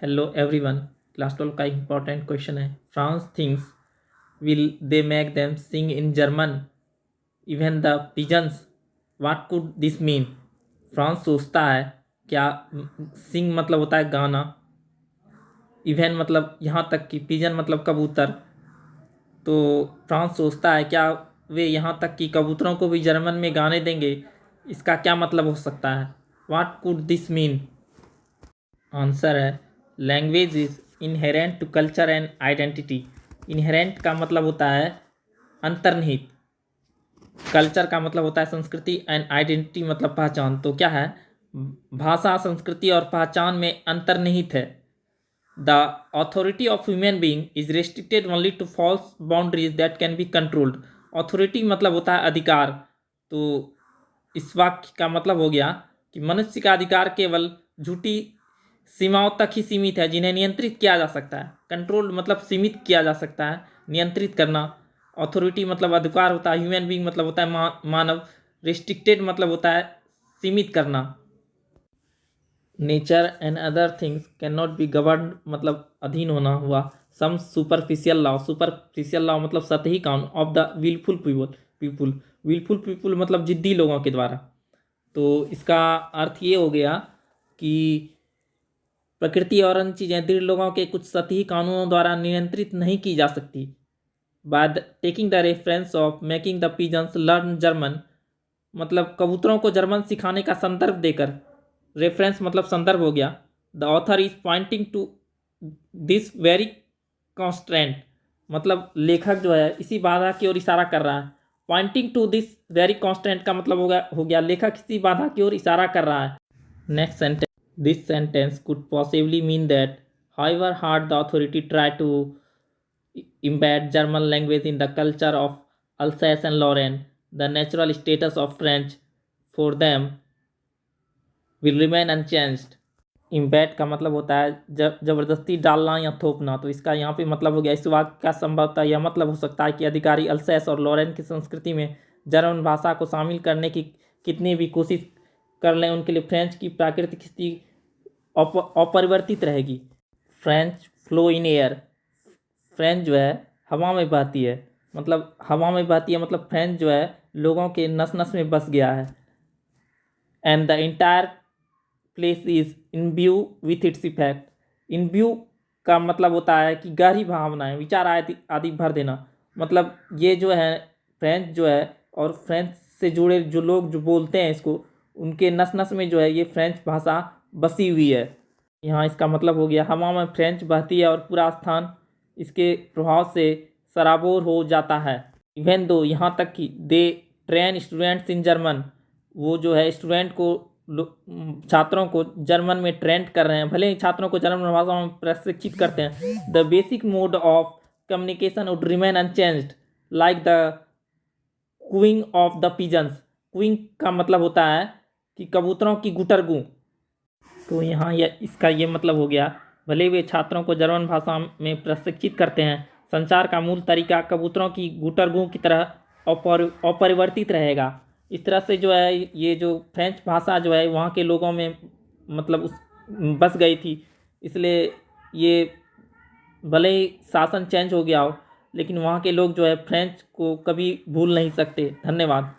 Hello everyone. Class 12 का important question है। France things will they make them sing in German even the pigeons what could this mean. France सोचता है क्या, सिंग मतलब होता है गाना, इवन मतलब यहाँ तक कि पिजन मतलब कबूतर। तो फ्रांस सोचता है क्या वे यहाँ तक कि कबूतरों को भी जर्मन में गाने देंगे। इसका क्या मतलब हो सकता है। What could this mean. Answer है language is inherent to culture and identity. Inherent का मतलब होता है अंतर्निहित, कल्चर का मतलब होता है संस्कृति एंड आइडेंटिटी मतलब पहचान। तो क्या है, भाषा संस्कृति और पहचान में अंतर्निहित है। The authority of human being is restricted only to false boundaries that can be controlled. Authority मतलब होता है अधिकार। तो इस वाक्य का मतलब हो गया कि मनुष्य का अधिकार केवल झूठी सीमाओं तक ही सीमित है जिन्हें नियंत्रित किया जा सकता है। कंट्रोल मतलब सीमित किया जा सकता है, नियंत्रित करना। ऑथोरिटी मतलब अधिकार होता है, ह्यूमन बीइंग मतलब होता है मानव, रिस्ट्रिक्टेड मतलब होता है सीमित करना। Nature and other things can not be govern मतलब अधीन होना हुआ। सम सुपरफिशियल लॉ मतलब सतही कानून of the wilful people. Wilful people मतलब जिद्दी लोगों के द्वारा। तो इसका अर्थ ये हो गया कि प्रकृति और अन्य चीज़ें दृढ़ लोगों के कुछ सतही कानूनों द्वारा नियंत्रित नहीं की जा सकती। बाद taking the reference of making the pigeons learn German मतलब कबूतरों को जर्मन सिखाने का संदर्भ देकर, रेफरेंस मतलब संदर्भ हो गया। The author is pointing to this very constant मतलब लेखक जो है इसी बाधा की ओर इशारा कर रहा है। Pointing to this very constant का मतलब हो गया लेखक इसी बाधा की ओर इशारा कर रहा है। Next sentence, this sentence could possibly mean that however hard the authority tried to embed German language in the culture of Alsace and Lorraine, the natural status of French for them will remain unchanged. इम्बैड का मतलब होता है जबरदस्ती डालना या थोपना। तो इसका यहाँ पे मतलब हो गया, इस वाक्य का संभवतः यह मतलब हो सकता है कि अधिकारी अल्सैस और लॉरेन की संस्कृति में जर्मन भाषा को शामिल करने की कितनी भी कोशिश कर लें, उनके लिए फ्रेंच की प्राकृतिक स्थिति अपरिवर्तित रहेगी। French flow in air, French जो है हवा में बहती है, मतलब हवा में बहती है मतलब फ्रेंच जो है लोगों के नस नस में बस गया है। And the entire place is imbue with its effect. Imbue का मतलब होता है कि गहरी भावनाएं, विचार आदि भर देना। मतलब ये जो है फ्रेंच जो है और फ्रेंच से जुड़े जो लोग जो बोलते हैं इसको, उनके नस नस में जो है ये फ्रेंच भाषा बसी हुई है। यहाँ इसका मतलब हो गया हवा में फ्रेंच बहती है और पूरा स्थान इसके प्रभाव से सराबोर हो जाता है। इवन दो यहाँ तक कि they train students in German, वो जो है स्टूडेंट को छात्रों को जर्मन में ट्रेंड कर रहे हैं, भले ही छात्रों को जर्मन भाषा में प्रशिक्षित करते हैं। The basic mode of communication would remain unchanged like the cooing of the pigeons. Cooing का मतलब होता है कि कबूतरों की गुटरगू। तो यहाँ इसका ये मतलब हो गया, भले वे छात्रों को जर्मन भाषा में प्रशिक्षित करते हैं, संचार का मूल तरीका कबूतरों की गुटरगू की तरह अपरिवर्तित रहेगा। इस तरह से जो है ये जो फ्रेंच भाषा जो है वहाँ के लोगों में मतलब बस गई थी, इसलिए ये भले ही शासन चेंज हो गया हो लेकिन वहाँ के लोग जो है फ्रेंच को कभी भूल नहीं सकते। धन्यवाद।